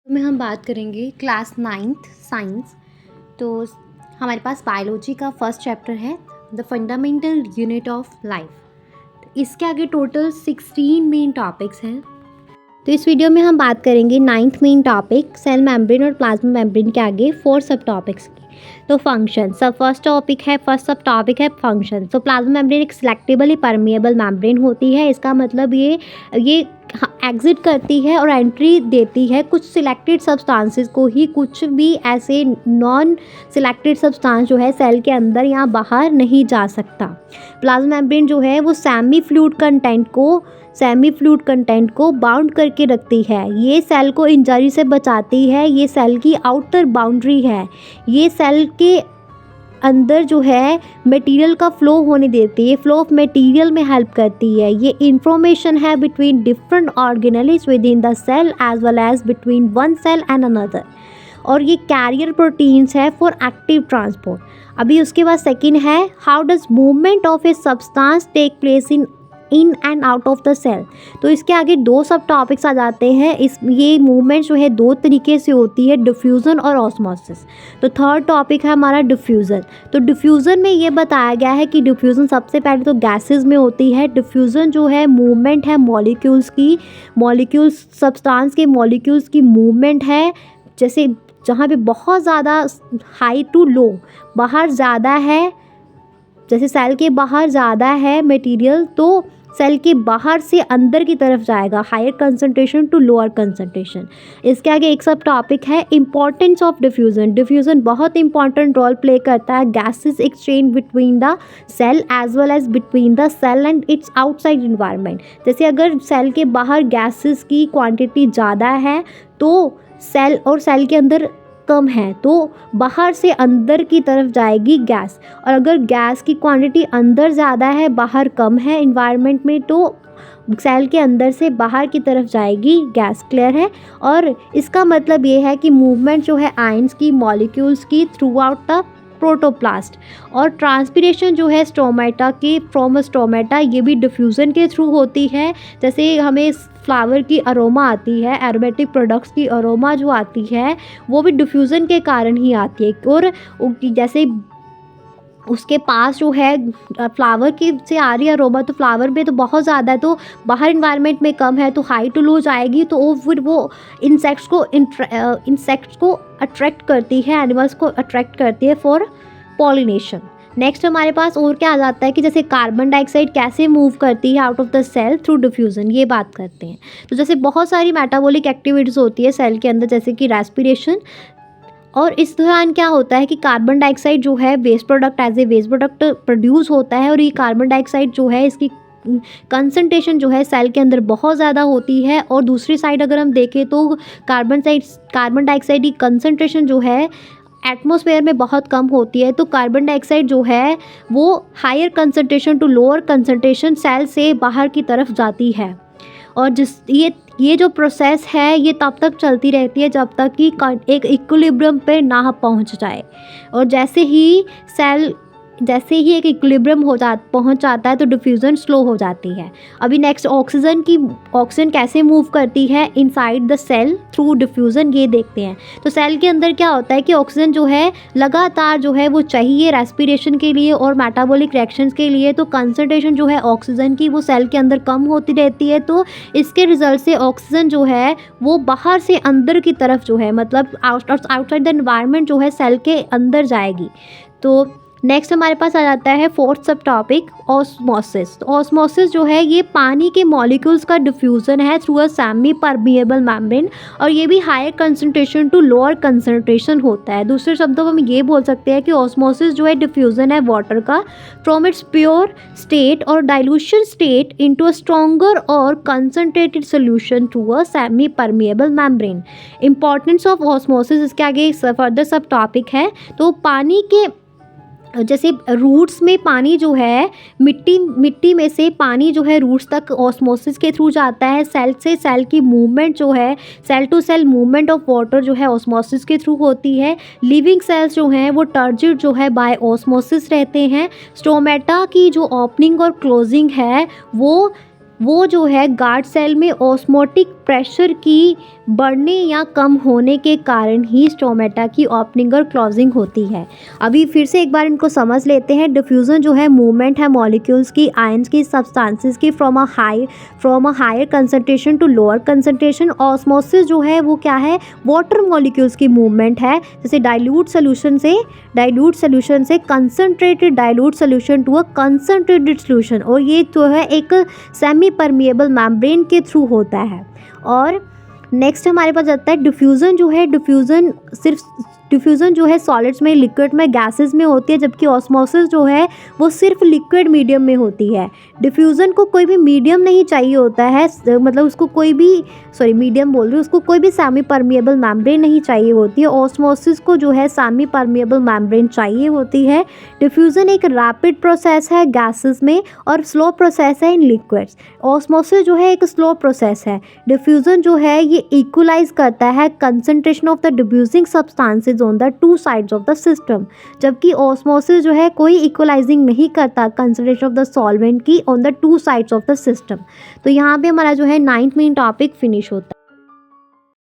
में हम बात करेंगे क्लास 9th साइंस। तो हमारे पास बायोलॉजी का फर्स्ट चैप्टर है the fundamental unit of life. इसके आगे टोटल 16 मेन टॉपिक्स हैं। तो इस वीडियो में हम बात करेंगे 9th main topic cell membrane और प्लाज्मा मेम्ब्रेन के आगे 4 सब टॉपिक्स की। तो फंक्शन फर्स्ट सब टॉपिक है फंक्शन। तो प्लाज्मा मेम्ब्रेन एक सिलेक्टेबली परमिएबल मेम्ब्रेन होती है। इसका मतलब ये एग्जिट करती है और एंट्री देती है कुछ सिलेक्टेड सब्सटेंसेस को ही, कुछ भी ऐसे नॉन सिलेक्टेड सब्सटेंस जो है सेल के अंदर या बाहर नहीं जा सकता। प्लाज्मा मेम्ब्रेन जो है वो सेमी फ्लूइड कंटेंट को बाउंड करके रखती है। ये सेल को इंजरी से बचाती है। ये सेल की आउटर बाउंड्री है। ये सेल के अंदर जो है मटेरियल का फ्लो होने देती है, फ्लो ऑफ मटेरियल में हेल्प करती है। ये इंफॉर्मेशन है between different organelles within the cell as well as between one cell and another. और ये कैरियर प्रोटीन्स है फॉर एक्टिव ट्रांसपोर्ट। अभी उसके बाद सेकंड है how does movement of a substance take place in and out of the cell. तो इसके आगे 2 सब टॉपिक्स आ जाते हैं। ये मूवमेंट जो है 2 तरीके से होती है, डिफ्यूज़न और ऑस्मोसिस। तो थर्ड टॉपिक है हमारा डिफ्यूज़न। तो डिफ्यूज़न में ये बताया गया है कि डिफ्यूज़न सबसे पहले तो गैसेस में होती है। डिफ्यूज़न जो है मूवमेंट है मॉलिक्यूल्स सब्सटेंस के मॉलिक्यूल्स की मूवमेंट है। जैसे जहाँ पे बहुत ज़्यादा हाई टू लो बाहर ज़्यादा है, जैसे सेल के बाहर ज़्यादा है मटेरियल तो सेल के बाहर से अंदर की तरफ जाएगा, higher concentration to lower concentration. इसके आगे एक सब टॉपिक है इंपॉर्टेंस ऑफ डिफ्यूज़न। डिफ्यूज़न बहुत इंपॉर्टेंट रोल प्ले करता है gases exchange between the cell as well as between the cell and its outside environment. जैसे अगर सेल के बाहर गैसेस की क्वांटिटी ज़्यादा है तो सेल के अंदर कम है तो बाहर से अंदर की तरफ जाएगी गैस। और अगर गैस की क्वांटिटी अंदर ज़्यादा है बाहर कम है इन्वायरमेंट में तो सेल के अंदर से बाहर की तरफ जाएगी गैस। क्लियर है। और इसका मतलब ये है कि मूवमेंट जो है आयंस की मॉलिक्यूल्स की थ्रू आउट द प्रोटोप्लास्ट। और ट्रांसपिरेशन जो है स्टोमेटा की फ्रॉम स्टोमेटा ये भी डिफ्यूज़न के थ्रू होती है। जैसे हमें फ्लावर की अरोमा आती है, एरोमेटिक प्रोडक्ट्स की अरोमा जो आती है वो भी डिफ्यूज़न के कारण ही आती है। और जैसे उसके पास जो है फ्लावर की से आ रही है अरोमा तो फ्लावर में तो बहुत ज़्यादा है तो बाहर इन्वायरमेंट में कम है तो हाई टू लो जाएगी तो फिर वो इंसेक्ट्स को अट्रैक्ट करती है, एनिमल्स को अट्रैक्ट करती है फॉर पॉलिनेशन। नेक्स्ट हमारे पास और क्या आ जाता है कि जैसे कार्बन डाइऑक्साइड कैसे मूव करती है out of the cell through diffusion, ये बात करते हैं। तो जैसे बहुत सारी मेटाबॉलिक एक्टिविटीज़ होती है सेल के अंदर जैसे कि रेस्पिरेशन। और इस दौरान क्या होता है कि कार्बन डाइऑक्साइड जो है वेस्ट प्रोडक्ट प्रोड्यूस होता है। और ये कार्बन डाइऑक्साइड जो है इसकी कंसंट्रेशन जो है सेल के अंदर बहुत ज़्यादा होती है। और दूसरी साइड अगर हम देखें तो कार्बन डाइऑक्साइड की कंसंट्रेशन जो है एटमॉस्फेयर में बहुत कम होती है। तो कार्बन डाइऑक्साइड जो है वो higher concentration to lower concentration cell से बाहर की तरफ जाती है। और ये जो प्रोसेस है ये तब तक चलती रहती है जब तक कि एक इक्विलिब्रियम पे ना पहुंच जाए। और जैसे ही एक इक्विलिब्रियम पहुंच जाता है तो डिफ्यूज़न स्लो हो जाती है। अभी नेक्स्ट ऑक्सीजन कैसे मूव करती है inside the cell through diffusion, ये देखते हैं। तो सेल के अंदर क्या होता है कि ऑक्सीजन जो है लगातार जो है वो चाहिए रेस्पिरेशन के लिए और मेटाबॉलिक रिएक्शंस के लिए। तो कंसंट्रेशन जो है ऑक्सीजन की वो सेल के अंदर कम होती रहती है। तो इसके रिजल्ट से ऑक्सीजन जो है वो बाहर से अंदर की तरफ जो है मतलब आउटसाइड द एनवायरनमेंट जो है सेल के अंदर जाएगी। तो नेक्स्ट हमारे पास आ जाता है 4th सब टॉपिक ऑस्मोसिस। तो ऑस्मोसिस जो है ये पानी के मॉलिक्यूल्स का डिफ्यूज़न है through a semi permeable membrane. और ये भी higher concentration to lower concentration होता है। दूसरे शब्दों में हम ये बोल सकते हैं कि ऑस्मोसिस जो है डिफ्यूज़न है वाटर का फ्रॉम इट्स प्योर स्टेट और dilution state into a stronger और concentrated solution through a semi permeable membrane. Importance of osmosis इसके आगे फर्दर सब टॉपिक है। तो पानी के जैसे रूट्स में पानी जो है मिट्टी में से पानी जो है रूट्स तक ऑस्मोसिस के थ्रू जाता है। सेल से सेल की मूवमेंट जो है cell to cell movement of water जो है ऑस्मोसिस के थ्रू होती है। लिविंग सेल्स जो हैं वो टर्जिड जो है बाय ऑस्मोसिस रहते हैं। स्टोमेटा की जो ओपनिंग और क्लोजिंग है वो जो है गार्ड सेल में ऑस्मोटिक प्रेशर की बढ़ने या कम होने के कारण ही स्टोमेटा की ओपनिंग और क्लोजिंग होती है। अभी फिर से एक बार इनको समझ लेते हैं। डिफ्यूज़न जो है मूवमेंट है मॉलिक्यूल्स की, आयंस की, सब्सटेंसेस की from a higher concentration to lower concentration. Osmosis जो है वो क्या है, वाटर मॉलिक्यूल्स की मूवमेंट है, जैसे डाइल्यूट सोल्यूशन से concentrated dilute solution to a concentrated solution, और ये जो है एक सेमी परमिएबल मेम्ब्रेन के थ्रू होता है। और नेक्स्ट हमारे पास आता है डिफ्यूज़न जो है, डिफ्यूज़न जो है सॉलिड्स में, लिक्विड में, गैसेस में होती है, जबकि ऑस्मोसिस जो है वो सिर्फ लिक्विड मीडियम में होती है। डिफ्यूज़न को कोई भी मीडियम नहीं चाहिए होता है, मतलब उसको कोई भी उसको कोई भी सेमी परमिएबल मेम्ब्रेन नहीं चाहिए होती है। ऑस्मोसिस को जो है सेमी परमिएबल मेम्ब्रेन चाहिए होती है। डिफ्यूज़न एक रैपिड प्रोसेस है गैसेस में और स्लो प्रोसेस है इन लिक्विड्स। ऑस्मोसिस जो है एक स्लो प्रोसेस है। डिफ्यूज़न जो है ये इक्वलाइज करता है concentration of the diffusing substances on the two sides of the system, जबकि ऑस्मोसिस जो है कोई इक्वलाइजिंग नहीं करता कंसंट्रेशन ऑफ द सॉल्वेंट की on the two sides of the system. तो यहाँ पे हमारा जो है 9th मेन टॉपिक फिनिश होता है।